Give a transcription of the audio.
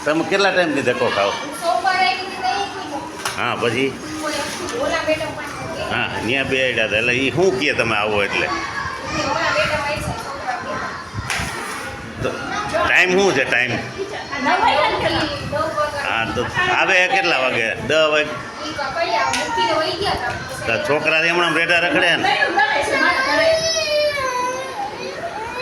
તમે કેટલા ટાઈમથી ધક્કો ખાઓ? હા પછી હા ત્યાં બે આડ્યા હતા એટલે એ શું કહે તમે આવો એટલે તો ટાઈમ શું છે ટાઈમ? હા તો આવે કેટલા વાગે? 10 વાગે. તો છોકરા હમણાં બેઠા રખડે ને